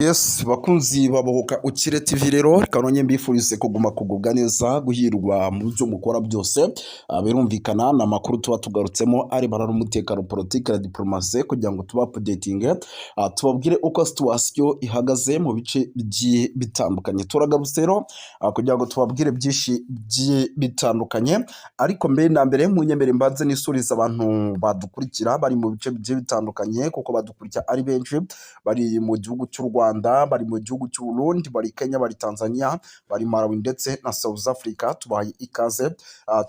Yes, bakunzi babohoka ukire TV rero kanonye mbifurize kuguma kugubwa neza guhirwa mu byo mukora byose. Birumvikana na makuru tuba tugarutsemo ari barara umutekano politique na diplomatie kugira ngo tuba updating, tubabwire uko situation ihagaze mu bice bitandukanye. Turagabuse rero kugira ngo tubabwire byinshi bitandukanye, ariko mbere na mbere mu nyemere mbanze nisuriza abantu badukurikira bari mu bice bitandukanye kuko badukurikira ari benshi, bari mu gihugu cy'u Rwanda, bari mu gihugu cy'u Burundi, bari Kenya, bari Tanzania, bari Malawi ndetse na South Africa. Tubahaye ikaze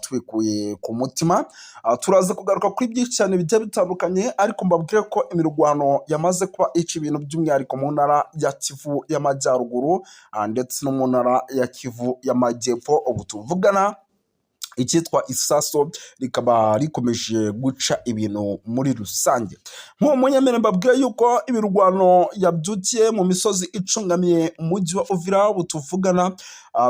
tubikuye ku mutima. Turaza kugaruka kuri byinshi cyane bigiye bitandukanye, ariko mbabwire ko imirwano yamaze kuba ica ibintu by'umwihariko mu ntara ya Kivu y'Amajyaruguru ndetse no mu ntara ya Kivu y'Amajyepfo. Ubu tuvugana icyitwa isaso rikaba rikomeje guca ibintu muri rusange. Nk'uwo munyemere mbabwira yuko imirwano yabyukiye mu misozi icungamiye umujyi wa Uvira. Ubu tuvugana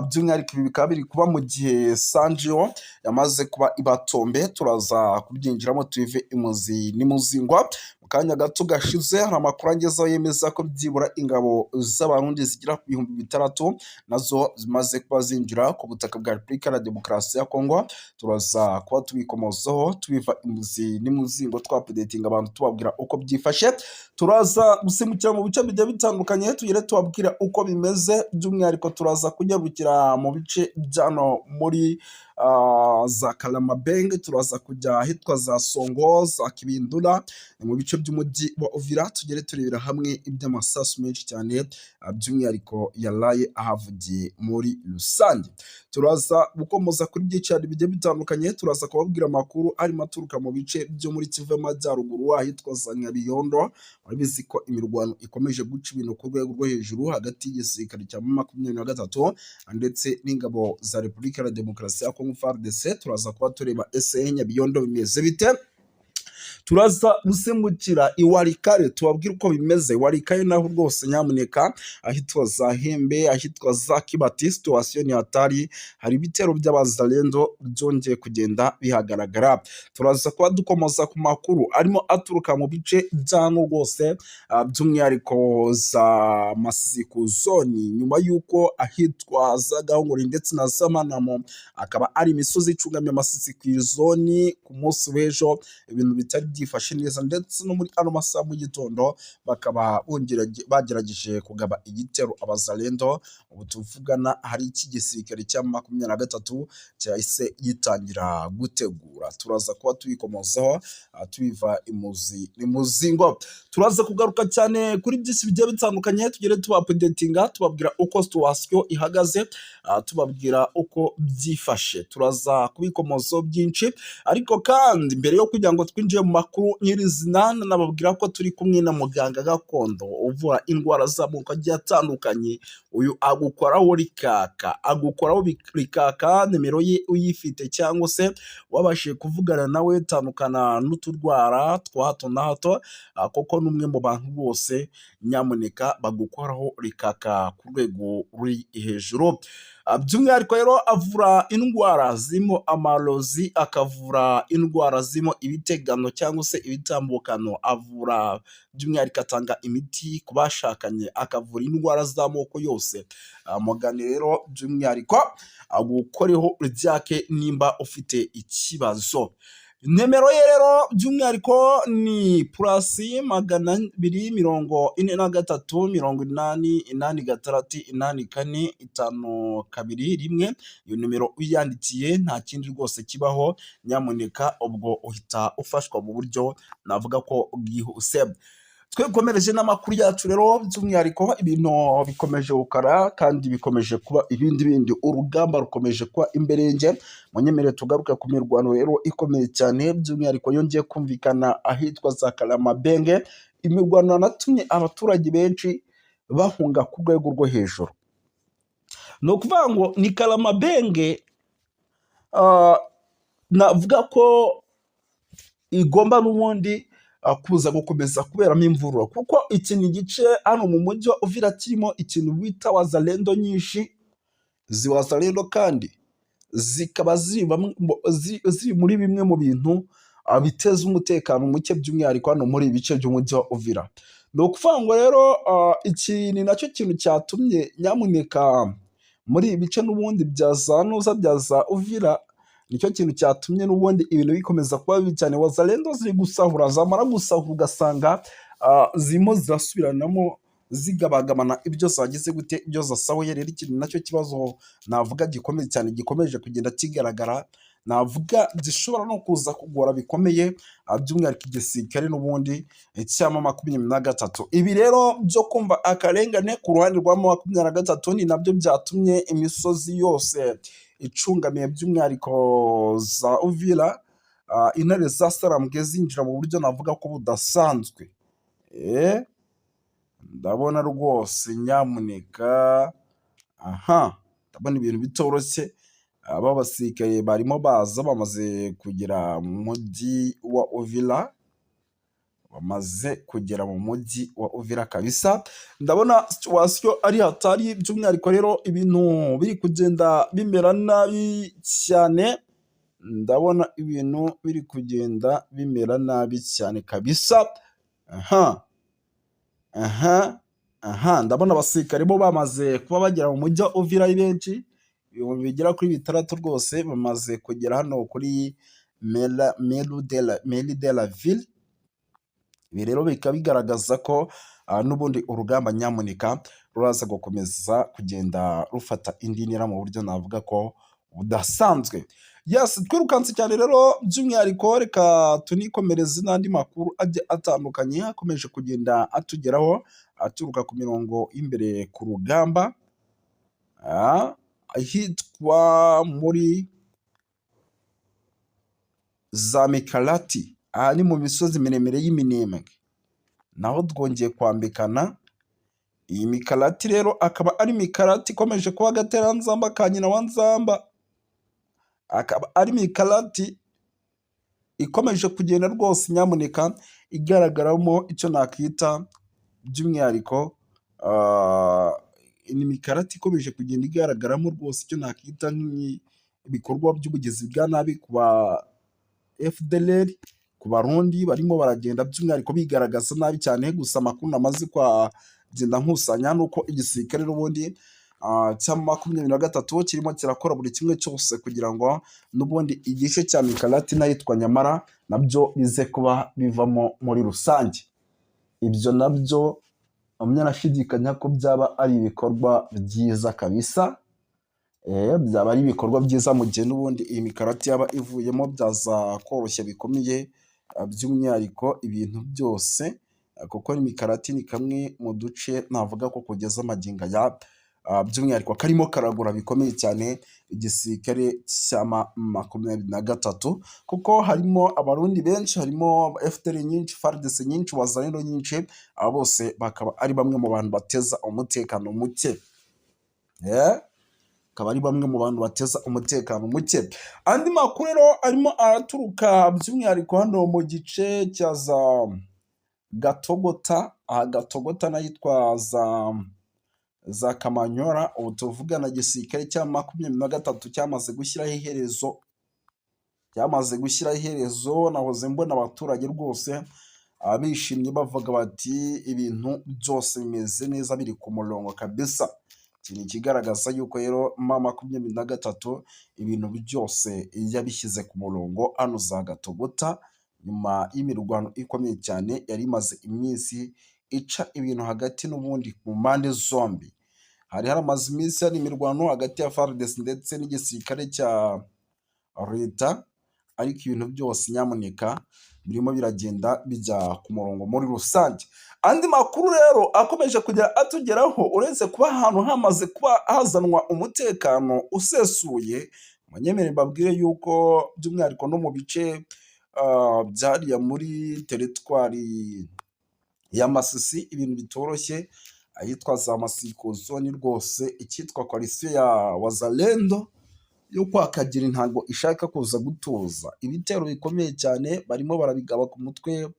by'umwihariko ibi bikaba biri kuba mu gihe Sanjio yamaze kuba ibatombe. Turaza kubyinjiramo tuve imuzi n'imuzingwa. Mu kanya gato gashize hari amakuru angezeho yemeza ko byibura ingabo z'abarundi zigera ku 6,000 nazo zimaze kuba zinjira ku butaka bwa Repubulika ya Demokarasi ya Kongo. Turaza kuba tubikomozaho tubiva imuzi n'imuzingo twapudetinga abantu tubabwira uko byifashe. Turaza gusimukira mu bice bigiye bitandukanye tugere tubabwira uko bimeze, by'umwihariko turaza kunyarukira mu bice byano muri za Kalamabenge, turaza kujya ahitwa za Songo, za Kibindula, mu bice by'umujyi wa Uvira. Tugere turebera hamwe iby'amasasu menshi cyane by'umwihariko yaraye ahavugiye muri rusange. Turaza gukomoza kuri byiciro bigiye bitandukanye, turaza kubabwira amakuru arimo aturuka mu bice byo muri Kivu y'Amajyaruguru ahitwa za Nyabiyondo. Murabizi ko imirwano ikomeje guca ibintu ku rwego rwo hejuru hagati y'igisirikare cya M23 ndetse n'ingabo za Repubulika ya Demokarasi ya Kongo FARDC. Turaza kuba tureba ese Nyabiyondo bimeze bite. Turaza gusimbukira iwarikare tubabwira uko bimeze. Iwarikare naho rwose nyamuneka ahitwa za Hembe, ahitwa za Kibati, situation ni hatari, hari ibitero by'abazalendo byongeye kugenda bihagaragara. Turaza kuba dukomoza ku makuru arimo aturuka mu bice byano rwose by'umwihariko za Masisiku zone, nyuma yuko ahitwa za Gahongori ndetse na Zamanamo akaba ari imisozi icungamye Masisiku zone ku munsi w'ejo ibintu bitari byifashe neza, ndetse no muri ano masaha mu gitondo bakaba bagerageje kugaba igitero abazalendo. Ubu tuvugana hari iki gisirikare cya 23 cyahise gitangira gutegura. Turaza kuba tubikomozaho tubiva imuzi n'umuzingo. Turaza kugaruka cyane kuri byinshi bigiye bitandukanye tugere tubapudetinga tubabwira uko situation ihagaze, tubabwira uko byifashe. Turaza kubikomozaho byinshi, ariko kandi mbere yo kugira ngo twinjiye mu makuru nyirizina nababwira ko turi kumwe na muganga gakondo uvura indwara z'amoko agiye atandukanye. Uyu agukoraho rikaka, nimero ye uyifite cyangwa se wabashije kuvugana nawe tandukana n'uturwara twa hato na hato, koko n'umwe mu bantu bose nyamuneka bagukoraho rikaka ku rwego ruri hejuru. By'umwihariko rero avura indwara zirimo amarozi, akavura indwara zirimo ibitegano cyangwa se ibitambukano, avura by'umwihariko atanga imiti ku bashakanye, akavura indwara z'amoko yose. Mugane rero by'umwihariko agukoreho ryake nimba ufite ikibazo. Nimero ye rero by'umwihariko ni +243 iyo nimero uyandikiye nta kindi rwose kibaho, nyamuneka ubwo uhita ufashwa mu buryo navuga ko bwihuse. Twekomereje n'amakuru yacu rero by'umwihariko ibintu bikomeje gukara kandi bikomeje kuba ibindi urugamba rukomeje kuba imberenge. Munyemere tugaruka ku mirwano rero ikomeye cyane by'umwihariko yongeye kumvikana ahitwa za Kalamabenge. Imirwano natumye abaturage benshi bahunga ku rwego rwo hejuru. No kuvuga ngo ni Kalamabenge navuga ko igomba n'ubundi kuza gukomeza kuberamo imvururu, kuko iki ni igice hano mu mujyi wa Uvira kirimo ikintu bita wazalendo nyinshi. Wazalendo kandi zikaba ziri muri bimwe mu bintu biteza umutekano muke by'umwihariko hano muri ibice by'umujyi wa Uvira. ni ukuvuga ngo rero iki ni nacyo kintu cyatumye nyamuneka muri ibi bice n'ubundi bya za Nuza bya za Uvira, nicyo kintu cyatumye n'ubundi ibintu bikomeza kuba bibi cyane. Wazalendo ziri gusahura, zamara gusahura ugasanga zirimo zirasubiranamo zigabagabana ibyo zagize gute, ibyo zasahuye. Rero iki ni nacyo kibazo navuga gikomeye cyane gikomeje kugenda kigaragara, navuga gishobora no kuza kugora bikomeye by'umwihariko igisirikare n'ubundi cyama M23. Ibi rero byo kumva akarengane ku ruhande rwa M23 ni nabyo byatumye imisozi yose icungamiye by'umwihariko za Uvira, intare za Sarambwe zinjira mu buryo navuga ko budasanzwe. Ndabona rwose nyamuneka, ndabona ibintu bitoroshye. Aba basirikare barimo baza bamaze kugera mu mujyi wa Uvira, bamaze kugera mu mujyi wa Uvira kabisa. Ndabona situation ari hatari, by'umwihariko rero ibintu biri kugenda bimera nabi cyane. Ndabona ibintu biri kugenda bimera nabi cyane kabisa. Ndabona abasirikare bo bamaze kuba bagera mu mujyi wa Uvira ari benshi, ibihumbi bigera kuri 6 rwose bamaze kugera hano kuri Mairie de la Ville. Ibi rero bikaba bigaragaza ko n'ubundi urugamba nyamuneka ruraza gukomeza kugenda rufata indi ntera mu buryo navuga ko budasanzwe. Yes, twirukanse cyane rero, by'umwihariko reka tunikomereze n'andi makuru atandukanye akomeje kugenda atugeraho aturuka ku mirongo imbere ku rugamba, ahitwa muri za Mikarati. Aha ni mu misozi miremire y'Iminembwe, naho twongeye kwambikana. Iyi Mikarati rero akaba ari Mikarati ikomeje kuba agateranzamba ka nyina wa Nzamba, akaba ari Mikarati ikomeje kugenda rwose nyamuneka igaragaramo icyo nakita by'umwihariko, ni Mikarati ikomeje kugenda igaragaramo rwose icyo nakita nk'ibikorwa by'ubugizi bwa nabi ku ba FDLR, ku Barundi barimo baragenda by'umwihariko bigaragaza nabi cyane. Gusa amakuru namaze kwagenda nkusanya nuko igisirikare n'ubundi cya M23 kirimo kirakora buri kimwe cyose kugira ngo n'ubundi igice cya Mikarati n'ahitwa Nyamara nabyo bize kuba bivamo muri rusange. Ibyo nabyo nashidikanya ko byaba ari ibikorwa byiza kabisa. Byaba ari ibikorwa byiza mu gihe n'ubundi iyi Mikarati yaba ivuyemo, byaza koroshya bikomeye by'umwihariko ibintu byose, kuko Mikarati ni kamwe mu duce navuga ko kugeza amagingo ya by'umwihariko karimo karagura bikomeye cyane igisirikare cya M23, kuko harimo Abarundi benshi, harimo FDL nyinshi, FARDC nyinshi, Wazalendo nyinshi. Aba bose bakaba ari bamwe mu bantu bateza umutekano muke, akaba ari bamwe mu bantu bateza umutekano muke. Andi makuru rero arimo araturuka by'umwihariko hano mu gice cya za Gatogota. Gatogota n'ahitwa za Kamanyora. Ubu tuvugana igisirikare cya M23 cyamaze gushyiraho iherezo. Nahoze mbona abaturage rwose bishimye bavuga bati ibintu byose bimeze neza, biri ku murongo kabisa. Iki ni ikigaragaza yuko rero M23 ibintu byose yabishyize ku murongo hano za Gatogota, nyuma y'imirwano ikomeye cyane yari imaze iminsi ica ibintu hagati n'ubundi mu mpande zombi. Hari haramaze iminsi hari imirwano hagati ya FARDC ndetse n'igisirikare cya leta, ariko ibintu byose nyamuneka birimo biragenda bijya ku murongo muri rusange. Andi makuru rero akomeje kujya atugeraho, uretse kuba ahantu hamaze kuba hazanwa umutekano usesuye, munyemere mbabwire yuko by'umwihariko no mu bice byariya muri teritwari ya Masisi ibintu bitoroshye, ahitwa za Masikuzo rwose icyitwa coalition ya Wazalendo yo kwakagira ntabwo ishaka kuza gutuza. Ibitero bikomeye cyane barimo barabigaba ku mutwe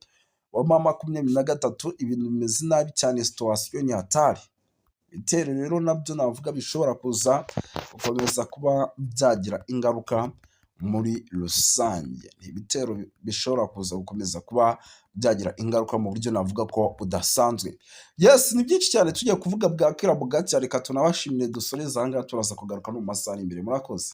wa M23, ibintu bimeze nabi cyane, situation ni hatari. Ibitero rero nabyo navuga bishobora kuza gukomeza kuba byagira ingaruka muri rusange. Ni ibitero bishobora kuza gukomeza kuba byagira ingaruka mu buryo navuga ko budasanzwe. Yes, ni byinshi cyane tugiye kuvuga bwa kera bugacya, reka tunabashimire dusoreze aha ngaha, turaza kugaruka no mu masaha ari imbere. Murakoze.